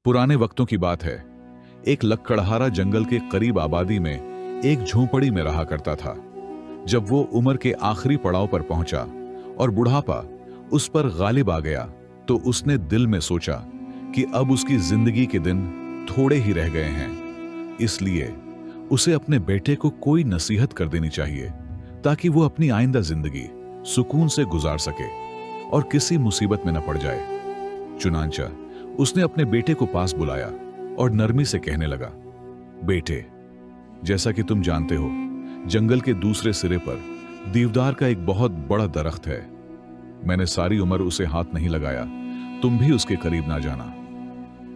पुराने वक्तों की बात है। एक लक्कड़हारा जंगल के करीब आबादी में एक झोंपड़ी में रहा करता था। जब वो उम्र के आखिरी पड़ाव पर पहुंचा और बुढ़ापा उस पर गालिब आ गया, तो उसने दिल में सोचा कि अब उसकी जिंदगी के दिन थोड़े ही रह गए हैं। इसलिए उसे अपने बेटे को कोई नसीहत कर देनी चाहिए, ताकि वो अपनी आइंदा जिंदगी सुकून से गुजार सके और किसी मुसीबत में न पड़ जाए। चुनांचा उसने अपने बेटे को पास बुलाया और नरमी से कहने लगा, बेटे, जैसा कि तुम जानते हो, जंगल के दूसरे सिरे पर देवदार का एक बहुत बड़ा दरख्त है। मैंने सारी उम्र उसे हाथ नहीं लगाया, तुम भी उसके करीब ना जाना।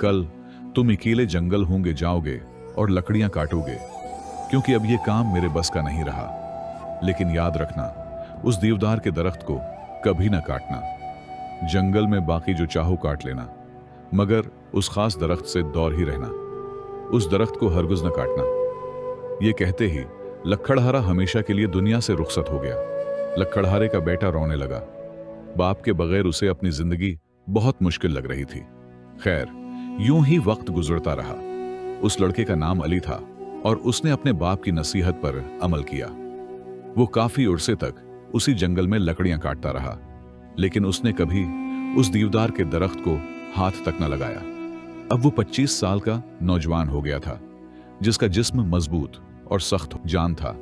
कल तुम अकेले जंगल होंगे जाओगे और लकड़ियां काटोगे, क्योंकि अब यह काम मेरे बस का नहीं रहा। लेकिन याद रखना, उस देवदार के दरख्त को कभी ना काटना। जंगल में बाकी जो चाहो काट लेना, मगर उस खास दरख्त से दूर ही रहना। उस दरख्त को हरगिज़ न काटना। यह कहते ही लक्कड़हारा हमेशा के लिए दुनिया से रुखसत हो गया। लक्कड़हारे का बेटा रोने लगा। बाप के बगैर उसे अपनी जिंदगी बहुत मुश्किल लग रही थी। खैर, यूं ही वक्त गुजरता रहा। उस लड़के का नाम अली था और उसने अपने बाप की नसीहत पर अमल किया। वो काफी उरसे तक उसी जंगल में लकड़ियां काटता रहा, लेकिन उसने कभी उस देवदार के दरख्त को हाथ तक न लगाया। अब वो 25 साल का नौजवान हो गया था, जिसका जिस्म मजबूत और सख्त जान था,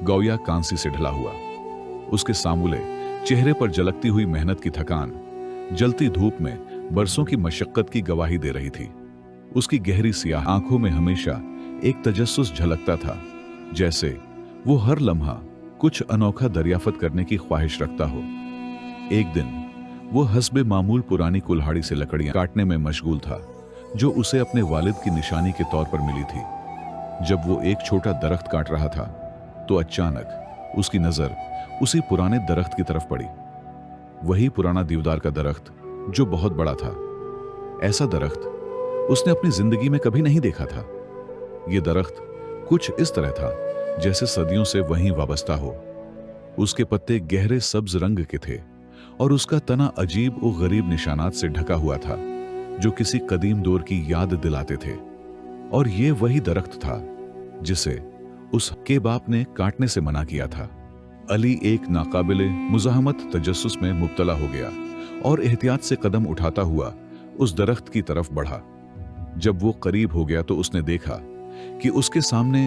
गौया कांसी से ढला हुआ। उसके सामूले चेहरे पर झलकती हुई मेहनत की थकान जलती धूप में बरसों की मशक्कत की गवाही दे रही थी। उसकी गहरी सियाह आंखों में हमेशा एक तजस्सुस झलकता था, जैसे वो हर लम्हा कुछ अनोखा दरियाफत करने की ख्वाहिश रखता हो। एक दिन वो हस्बे मामूल पुरानी कुल्हाड़ी से लकड़ियां काटने में मशगूल था, जो उसे अपने वालिद की निशानी के तौर पर मिली थी। जब वो एक छोटा दरख्त काट रहा था, तो अचानक उसकी नजर उसी पुराने दरख्त की तरफ पड़ी। वही पुराना देवदार का दरख्त जो बहुत बड़ा था। ऐसा दरख्त उसने अपनी जिंदगी में कभी नहीं देखा था। यह दरख्त कुछ इस तरह था जैसे सदियों से वहीं वाबस्ता हो। उसके पत्ते गहरे सब्ज रंग के थे और उसका तना अजीब और गरीब निशानात से ढका हुआ था, जो किसी कदीम दौर की याद दिलाते थे। और ये वही दरख्त था जिसे उसके बाप ने काटने से मना किया था। अली एक नाकाबिले मुज़ाहमत तजस्सुस में मुब्तला हो गया और एहतियात से कदम उठाता हुआ उस दरख्त की तरफ बढ़ा। जब वो करीब हो गया तो उसने देखा कि उसके सामने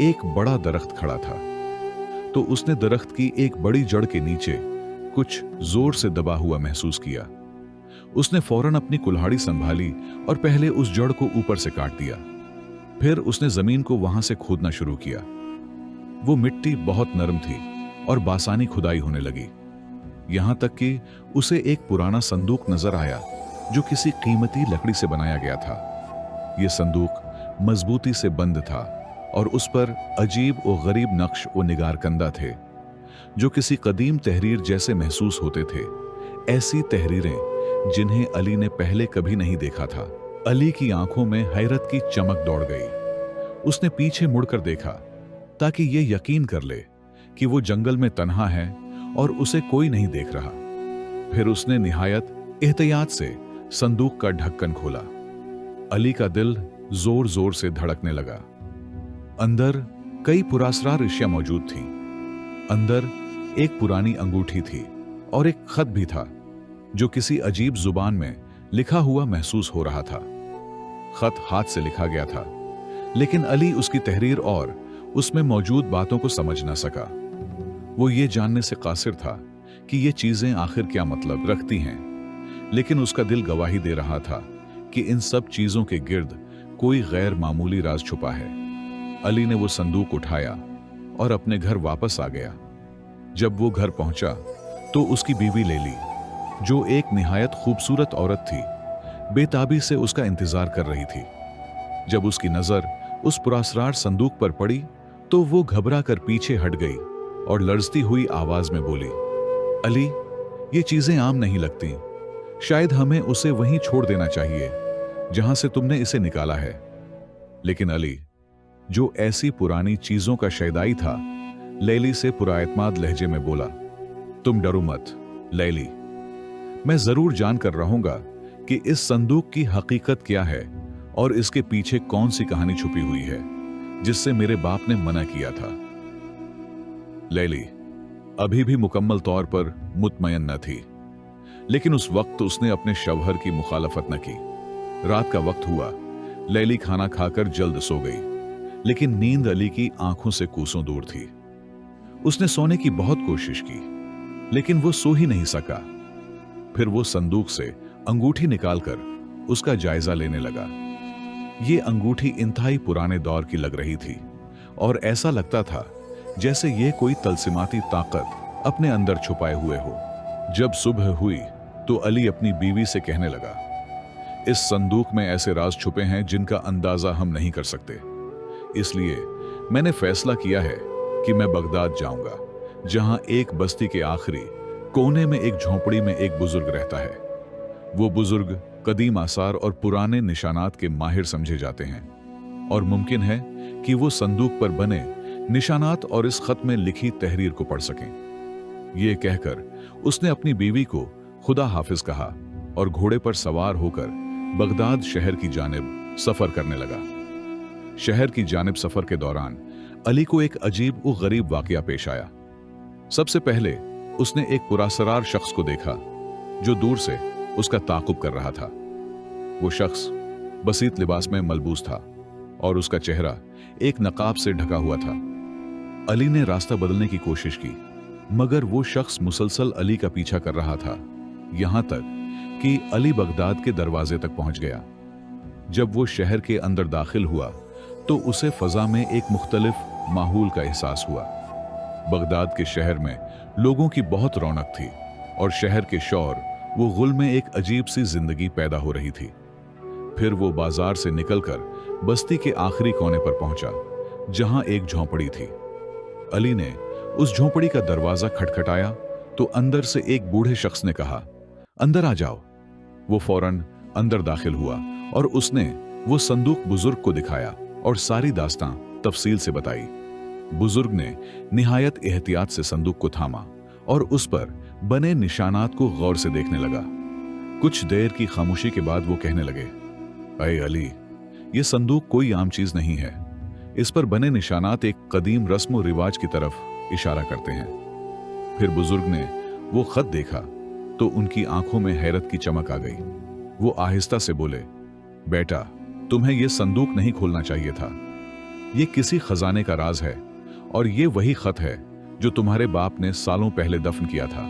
एक बड़ा दरख्त खड़ा था। तो उसने दरख्त की एक बड़ी जड़ के नीचे कुछ जोर से दबा हुआ महसूस किया। उसने फौरन अपनी कुल्हाड़ी संभाली और पहले उस जड़ को ऊपर से काट दिया। फिर उसने जमीन को वहां से खोदना शुरू किया। वो मिट्टी बहुत नरम थी और बासानी खुदाई होने लगी, यहां तक कि उसे एक पुराना संदूक नजर आया जो किसी कीमती लकड़ी से बनाया गया था। यह संदूक मजबूती से बंद था और उस पर अजीब और गरीब नक्श और निगार कंदा थे, जो किसी कदीम तहरीर जैसे महसूस होते थे। ऐसी तहरीरें जिन्हें अली ने पहले कभी नहीं देखा था। अली की आंखों में हैरत की चमक दौड़ गई। उसने पीछे मुड़कर देखा ताकि यह यकीन कर ले कि वो जंगल में तन्हा है और उसे कोई नहीं देख रहा। फिर उसने निहायत एहतियात से संदूक का ढक्कन खोला। अली का दिल जोर जोर से धड़कने लगा। अंदर कई पुरासरार अशिया मौजूद थीं। अंदर एक पुरानी अंगूठी थी और एक खत भी था जो किसी अजीब जुबान में लिखा हुआ महसूस हो रहा था। खत हाथ से लिखा गया था, लेकिन अली उसकी तहरीर और उसमें मौजूद बातों को समझ न सका। वो ये जानने से कासिर था कि ये चीजें आखिर क्या मतलब रखती हैं, लेकिन उसका दिल गवाही दे रहा था कि इन सब चीजों के गिर्द कोई गैर मामूली राज छुपा है। अली ने वो संदूक उठाया और अपने घर वापस आ गया। जब वो घर पहुंचा तो उसकी बीवी लेली, जो एक निहायत खूबसूरत औरत थी, बेताबी से उसका इंतजार कर रही थी। जब उसकी नजर उस पुरासरार संदूक पर पड़ी तो वो घबरा कर पीछे हट गई और लरजती हुई आवाज में बोली, अली, ये चीजें आम नहीं लगती। शायद हमें उसे वहीं छोड़ देना चाहिए जहां से तुमने इसे निकाला है। लेकिन अली, जो ऐसी पुरानी चीजों का शैदाई था, लैली से पुराएतमाद लहजे में बोला, तुम डरो मत लैली, मैं जरूर जानकर रहूंगा कि इस संदूक की हकीकत क्या है और इसके पीछे कौन सी कहानी छुपी हुई है जिससे मेरे बाप ने मना किया था। लैली अभी भी मुकम्मल तौर पर मुतमयन न थी, लेकिन उस वक्त उसने अपने शवहर की मुखालफत न की। रात का वक्त हुआ, लैली खाना खाकर जल्द सो गई, लेकिन नींद अली की आंखों से कोसों दूर थी। उसने सोने की बहुत कोशिश की, लेकिन वो सो ही नहीं सका। फिर वो संदूक से अंगूठी निकालकर उसका जायजा लेने लगा। ये अंगूठी इंतहाई पुराने दौर की लग रही थी और ऐसा लगता था जैसे ये कोई तलसिमाती ताकत अपने अंदर छुपाए हुए हो। जब सुबह हुई तो अली अपनी बीवी से कहने लगा, इस संदूक में ऐसे राज छुपे हैं जिनका अंदाजा हम नहीं कर सकते। इसलिए मैंने फैसला किया है कि मैं बगदाद जाऊंगा, जहां एक बस्ती के आखिरी कोने में एक झोंपड़ी में एक बुजुर्ग रहता है। वो बुजुर्ग कदीम आसार और पुराने निशानात के माहिर समझे जाते हैं और मुमकिन है कि वो संदूक पर बने निशानात और इस खत में लिखी तहरीर को पढ़ सकें। ये कहकर उसने अपनी बीवी को खुदा हाफिज कहा और घोड़े पर सवार होकर बगदाद शहर की जानिब सफर करने लगा। शहर की जानिब सफर के दौरान अली को एक अजीब व गरीब वाकया पेश आया। सबसे पहले उसने एक पुरासरार शख्स को देखा जो दूर से उसका ताकुब कर रहा था। वो शख्स बसीत लिबास में मलबूस था और उसका चेहरा एक नकाब से ढका हुआ था। अली ने रास्ता बदलने की कोशिश की, मगर वो शख्स मुसलसल अली का पीछा कर रहा था, यहां तक कि अली बगदाद के दरवाजे तक पहुंच गया। जब वो शहर के अंदर दाखिल हुआ तो उसे फजा में एक मुख्तलिफ माहौल का एहसास हुआ। बगदाद के शहर में लोगों की बहुत रौनक थी और शहर के शौर वो गुल में एक अजीब सी जिंदगी पैदा हो रही थी। फिर वो बाजार से निकलकर बस्ती के आखिरी कोने पर पहुंचा, जहां एक झोंपड़ी थी। अली ने उस झोंपड़ी का दरवाजा खटखटाया तो अंदर से एक बूढ़े शख्स ने कहा, अंदर आ जाओ। वो फौरन अंदर दाखिल हुआ और उसने वो संदूक बुजुर्ग को दिखाया और सारी दास्तां तफसील से बताई। बुजुर्ग ने निहायत एहतियात से संदूक को थामा और उस पर बने निशानात को गौर से देखने लगा। कुछ देर की खामोशी के बाद वो कहने लगे, अरे अली, ये संदूक कोई आम चीज नहीं है। इस पर बने निशानात एक कदीम रस्म और रिवाज की तरफ इशारा करते हैं। फिर बुजुर्ग ने वो खत देखा तो उनकी आंखों में हैरत की चमक आ गई। वो आहिस्ता से बोले, बेटा, तुम्हें यह संदूक नहीं खोलना चाहिए था। ये किसी खजाने का राज है और ये वही खत है जो तुम्हारे बाप ने सालों पहले दफन किया था।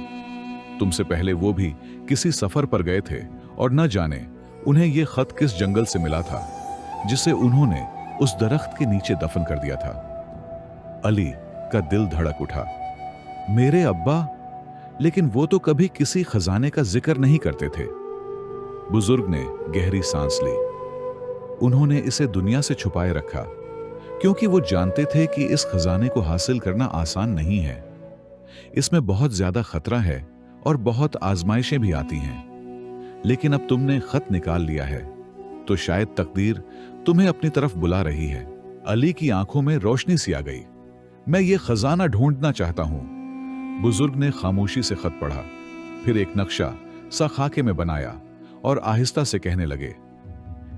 तुमसे पहले वो भी किसी सफर पर गए थे और न जाने उन्हें ये खत किस जंगल से मिला था जिसे उन्होंने उस दरख्त के नीचे दफन कर दिया था। अली का दिल धड़क उठा। मेरे अब्बा, लेकिन वो तो कभी किसी खजाने का जिक्र नहीं करते थे। बुजुर्ग ने गहरी सांस ली। उन्होंने इसे दुनिया से छुपाए रखा क्योंकि वो जानते थे कि इस खजाने को हासिल करना आसान नहीं है। इसमें बहुत ज्यादा खतरा है और बहुत आजमाइशें भी आती हैं। लेकिन अब तुमने खत निकाल लिया है तो शायद तकदीर तुम्हें अपनी तरफ बुला रही है। अली की आंखों में रोशनी सी आ गई। मैं ये खजाना ढूंढना चाहता हूं। बुजुर्ग ने खामोशी से खत पढ़ा, फिर एक नक्शा सा खाके में बनाया और आहिस्ता से कहने लगे,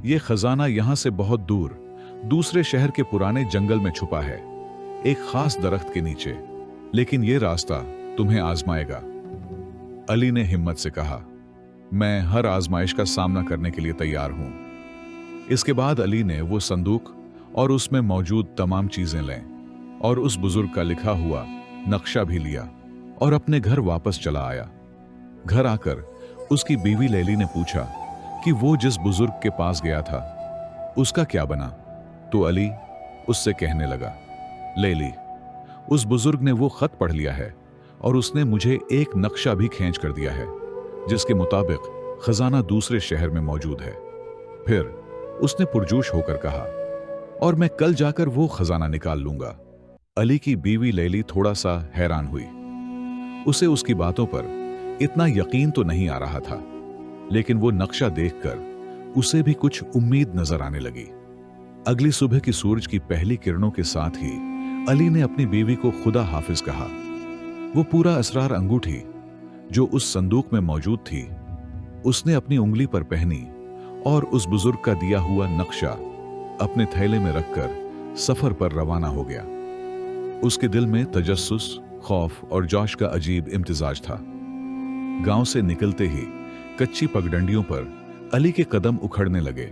ये खजाना यहां से बहुत दूर दूसरे शहर के पुराने जंगल में छुपा है, एक खास दरख्त के नीचे, लेकिन यह रास्ता तुम्हें आजमाएगा। अली ने हिम्मत से कहा, मैं हर आजमाइश का सामना करने के लिए तैयार हूं। इसके बाद अली ने वो संदूक और उसमें मौजूद तमाम चीजें लें और उस बुजुर्ग का लिखा हुआ नक्शा भी लिया और अपने घर वापस चला आया। घर आकर उसकी बीवी लैली ने पूछा कि वो जिस बुजुर्ग के पास गया था उसका क्या बना। तो अली उससे कहने लगा, लैली, उस बुजुर्ग ने वो खत पढ़ लिया है और उसने मुझे एक नक्शा भी खींच कर दिया है जिसके मुताबिक खजाना दूसरे शहर में मौजूद है। फिर उसने पुरजोश होकर कहा, और मैं कल जाकर वो खजाना निकाल लूंगा। अली की बीवी लैली थोड़ा सा हैरान हुई। उसे उसकी बातों पर इतना यकीन तो नहीं आ रहा था, लेकिन वो नक्शा देखकर उसे भी कुछ उम्मीद नजर आने लगी। अगली सुबह की सूरज की पहली किरणों के साथ ही अली ने अपनी बीवी को खुदा हाफिज कहा। वो पूरा असरार अंगूठी जो उस संदूक में मौजूद थी उसने अपनी उंगली पर पहनी और उस बुजुर्ग का दिया हुआ नक्शा अपने थैले में रखकर सफर पर रवाना हो गया। उसके दिल में तजस्सुस, खौफ और जोश का अजीब इम्तिजाज था। गांव से निकलते ही कच्ची पगडंडियों पर अली के कदम उखड़ने लगे।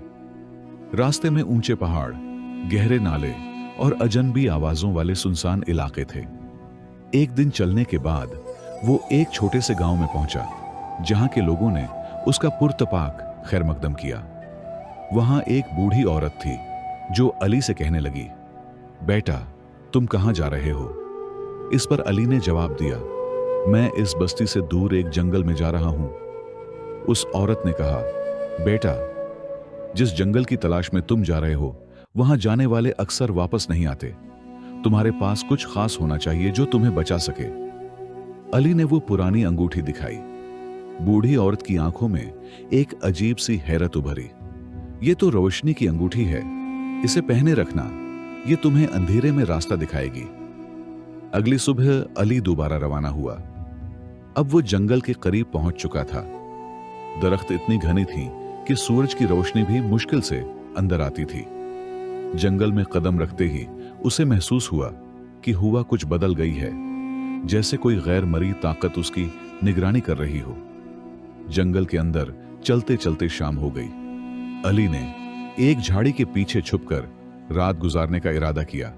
रास्ते में ऊंचे पहाड़, गहरे नाले और अजनबी आवाजों वाले सुनसान इलाके थे। एक दिन चलने के बाद वो एक छोटे से गांव में पहुंचा, जहां के लोगों ने उसका पुरतपाक खैर मकदम किया। वहां एक बूढ़ी औरत थी जो अली से कहने लगी, बेटा तुम कहां जा रहे हो? इस पर अली ने जवाब दिया, मैं इस बस्ती से दूर एक जंगल में जा रहा हूं। उस औरत ने कहा, बेटा जिस जंगल की तलाश में तुम जा रहे हो वहां जाने वाले अक्सर वापस नहीं आते। तुम्हारे पास कुछ खास होना चाहिए जो तुम्हें बचा सके। अली ने वो पुरानी अंगूठी दिखाई। बूढ़ी औरत की आंखों में एक अजीब सी हैरत उभरी। ये तो रोशनी की अंगूठी है, इसे पहने रखना, ये तुम्हें अंधेरे में रास्ता दिखाएगी। अगली सुबह अली दोबारा रवाना हुआ। अब वो जंगल के करीब पहुंच चुका था। दरख्त इतनी घनी थी कि सूरज की रोशनी भी मुश्किल से अंदर आती थी। जंगल में कदम रखते ही उसे महसूस हुआ कि हुआ कुछ बदल गई है, जैसे कोई गैर मरी ताकत उसकी निगरानी कर रही हो। जंगल के अंदर चलते चलते शाम हो गई। अली ने एक झाड़ी के पीछे छुपकर रात गुजारने का इरादा किया,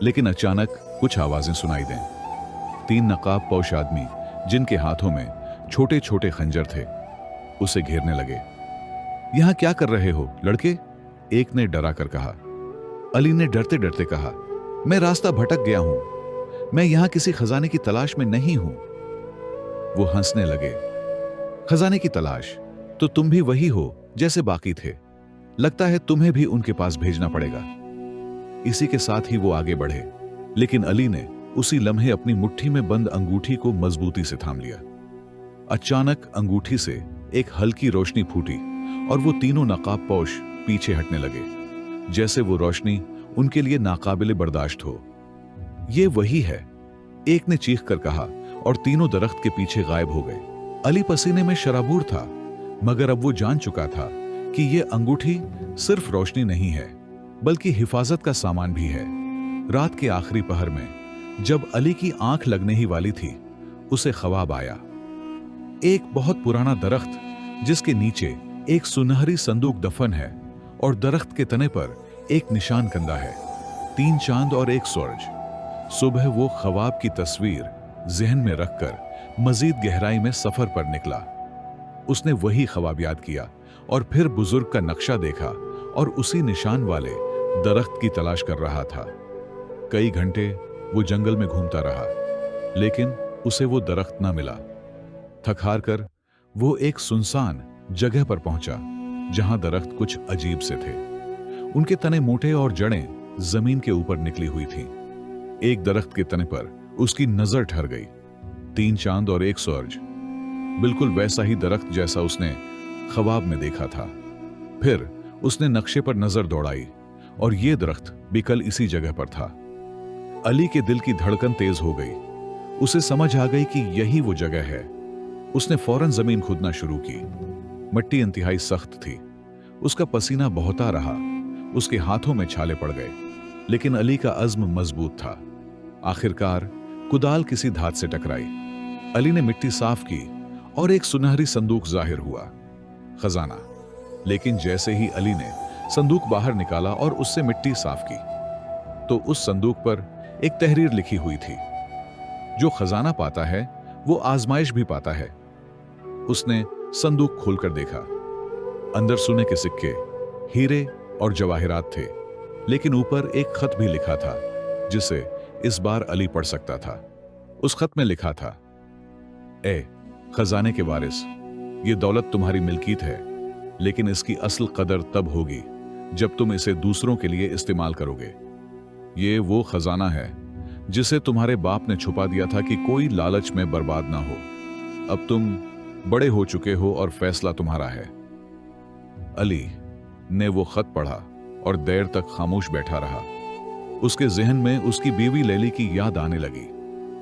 लेकिन अचानक कुछ आवाजें सुनाई दें। 3 नकाबपोश आदमी, जिनके हाथों में छोटे छोटे खंजर थे, उसे घेरने लगे। यहां क्या कर रहे हो लड़के? एक ने डरा कर कहा। अली ने डरते डरते कहा, मैं रास्ता भटक गया हूं, मैं यहां किसी खजाने की तलाश में नहीं हूं। वो हंसने लगे। खजाने की तलाश? तो तुम भी वही हो जैसे बाकी थे। लगता है तुम्हें भी उनके पास भेजना पड़ेगा। इसी के साथ ही वो आगे बढ़े, लेकिन अली ने उसी लम्हे अपनी मुट्ठी में बंद अंगूठी को मजबूती से थाम लिया। अचानक अंगूठी से एक हल्की रोशनी फूटी और वो तीनों नकाबपोश पीछे हटने लगे, जैसे वो रोशनी उनके लिए नाकाबिले बर्दाश्त हो। ये वही है, एक ने चीख कर कहा और तीनों दरख्त के पीछे गायब हो गए। अली पसीने में शराबूर था, मगर अब वो जान चुका था कि ये अंगूठी सिर्फ रोशनी नहीं है, बल्कि हिफाजत का सामान भी है। रात के आखिरी पहर में जब अली की आंख लगने ही वाली थी, उसे ख्वाब आया। एक बहुत पुराना दरख्त जिसके नीचे एक सुनहरी संदूक दफन है और दरख्त के तने पर एक निशान कंधा है, 3 चांद और 1 सूरज। सुबह वो ख्वाब की तस्वीर जहन में रखकर मजीद गहराई में सफर पर निकला। उसने वही ख्वाब याद किया और फिर बुजुर्ग का नक्शा देखा और उसी निशान वाले दरख्त की तलाश कर रहा था। कई घंटे वो जंगल में घूमता रहा, लेकिन उसे वो दरख्त ना मिला। थक हार कर वो एक सुनसान जगह पर पहुंचा, जहां दरख्त कुछ अजीब से थे। उनके तने मोटे और जड़ें जमीन के ऊपर निकली हुई थीं। एक दरख्त के तने पर उसकी नजर ठहर गई, 3 चांद और 1 सूरज, बिल्कुल वैसा ही दरख्त जैसा उसने ख्वाब में देखा था। फिर उसने नक्शे पर नजर दौड़ाई और ये दरख्त भी कल इसी जगह पर था। अली के दिल की धड़कन तेज हो गई। उसे समझ आ गई कि यही वो जगह है। उसने फौरन जमीन खोदना शुरू की। मिट्टी इंतहाई सख्त थी, उसका पसीना बहता रहा, उसके हाथों में छाले पड़ गए, लेकिन अली का अज़्म मजबूत था। आखिरकार कुदाल किसी धात से टकराई। अली ने मिट्टी साफ की और एक सुनहरी संदूक जाहिर हुआ, खजाना। लेकिन जैसे ही अली ने संदूक बाहर निकाला और उससे मिट्टी साफ की, तो उस संदूक पर एक तहरीर लिखी हुई थी, जो खजाना पाता है वो आजमाइश भी पाता है। उसने संदूक खोलकर देखा। अंदर सोने के सिक्के, हीरे और जवाहिरात थे, लेकिन ऊपर एक खत भी लिखा था, जिसे इस बार अली पढ़ सकता था। उस खत में लिखा था, ए खजाने के वारिस, ये दौलत तुम्हारी मिल्कियत है, लेकिन इसकी असल कदर तब होगी जब तुम इसे दूसरों के लिए इस्तेमाल करोगे। ये वो खजाना है जिसे तुम्हारे बाप ने छुपा दिया था कि कोई लालच में बर्बाद ना हो। अब तुम बड़े हो चुके हो और फैसला तुम्हारा है। अली ने वो खत पढ़ा और देर तक खामोश बैठा रहा। उसके जहन में उसकी बीवी लैली की याद आने लगी,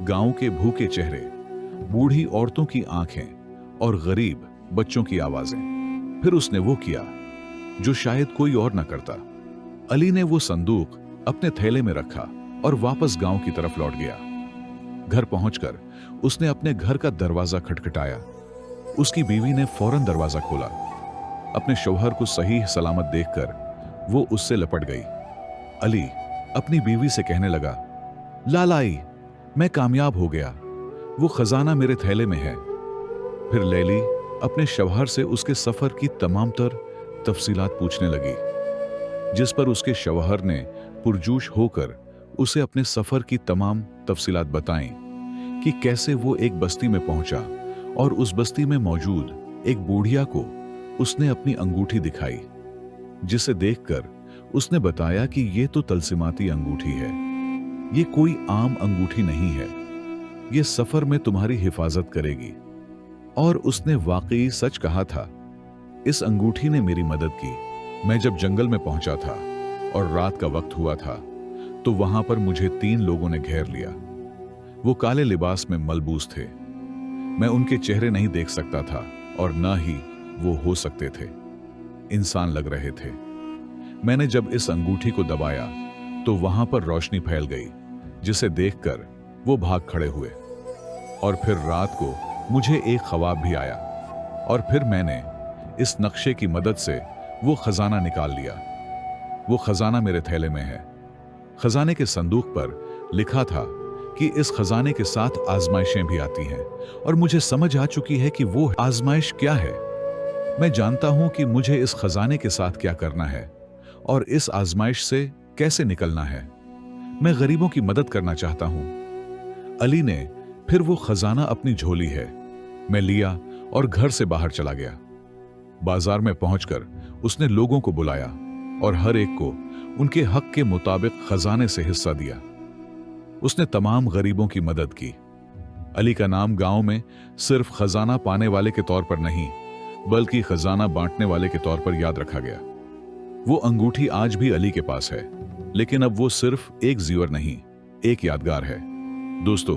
गांव के भूखे चेहरे, बूढ़ी औरतों की आंखें और गरीब बच्चों की आवाजें। फिर उसने वो किया जो शायद कोई और न करता। अली ने वो संदूक अपने थैले में रखा और वापस गांव की तरफ लौट गया। घर पहुंचकर उसने अपने घर का दरवाजा खटखटाया। उसकी बीवी ने फौरन दरवाजा खोला। अपने शौहर को सही सलामत देखकर वो उससे लपट गई। अली अपनी बीवी से कहने लगा, लालाई, मैं कामयाब हो गया, वो खजाना मेरे थैले में है। फिर लैली अपने शौहर से उसके सफर की तमाम तर तफसीलात पूछने लगी, जिस पर उसके शौहर ने पुरजोश होकर उसे अपने सफर की तमाम तफसीलात बताएं कि कैसे वो एक बस्ती में पहुंचा और उस बस्ती में मौजूद एक बूढ़िया को उसने अपनी अंगूठी दिखाई, जिसे देखकर उसने बताया कि ये तो तलसिमाती अंगूठी है, ये कोई आम अंगूठी नहीं है, ये सफर में तुम्हारी हिफाजत करेगी। और उसने वाकई सच कहा था। इस अंगूठी ने मेरी मदद की। मैं जब जंगल में पहुंचा था और रात का वक्त हुआ था तो वहां पर मुझे 3 लोगों ने घेर लिया। वो काले लिबास में मलबूस थे। मैं उनके चेहरे नहीं देख सकता था और न ही वो हो सकते थे। इंसान लग रहे थे। मैंने जब इस अंगूठी को दबाया तो वहां पर रोशनी फैल गई, जिसे देखकर वो भाग खड़े हुए। और फिर रात को मुझे एक ख्वाब भी आया और फिर मैंने इस नक्शे की मदद से वो खजाना निकाल लिया। वो खजाना मेरे थैले में है। खजाने के संदूक पर लिखा था कि इस खजाने के साथ आजमाइशें भी आती हैं और मुझे समझ आ चुकी है कि वो आजमाइश क्या है। मैं जानता हूं कि मुझे इस खजाने के साथ क्या करना है और इस आजमाइश से कैसे निकलना है। मैं गरीबों की मदद करना चाहता हूं। अली ने फिर वो खजाना अपनी झोली है मैं लिया और घर से बाहर चला गया। बाजार में पहुंचकर उसने लोगों को बुलाया और हर एक को उनके हक के मुताबिक खजाने से हिस्सा दिया। उसने तमाम गरीबों की मदद की। अली का नाम गांव में सिर्फ खजाना पाने वाले के तौर पर नहीं, बल्कि खजाना बांटने वाले के तौर पर याद रखा गया। वो अंगूठी आज भी अली के पास है, लेकिन अब वो सिर्फ एक ज़ीवर नहीं, एक यादगार है। दोस्तों,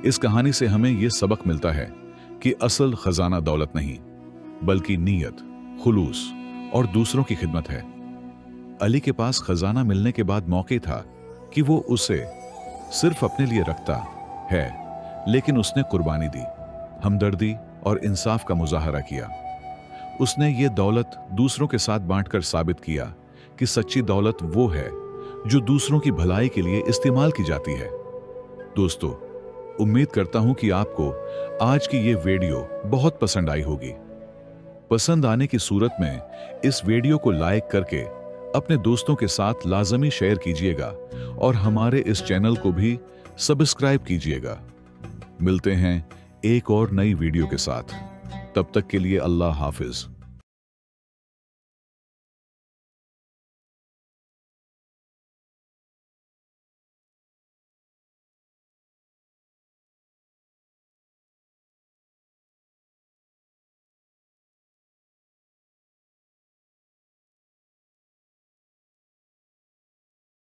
इस कहानी से हमें यह सबक मिलता है कि असल खजाना दौलत नहीं, बल्कि नीयत, खुलूस और दूसरों की खिदमत है। अली के पास खजाना मिलने के बाद मौका था कि वो उसे सिर्फ अपने लिए रखता है, लेकिन उसने कुर्बानी दी, हमदर्दी और इंसाफ का मुजाहरा किया। उसने ये दौलत दूसरों के साथ बांटकर साबित किया कि सच्ची दौलत वो है जो दूसरों की भलाई के लिए इस्तेमाल की जाती है। दोस्तों, उम्मीद करता हूं कि आपको आज की ये वीडियो बहुत पसंद आई होगी। पसंद आने की सूरत में इस वीडियो को लाइक करके अपने दोस्तों के साथ लाजमी शेयर कीजिएगा और हमारे इस चैनल को भी सब्सक्राइब कीजिएगा। मिलते हैं एक और नई वीडियो के साथ। तब तक के लिए अल्लाह हाफिज।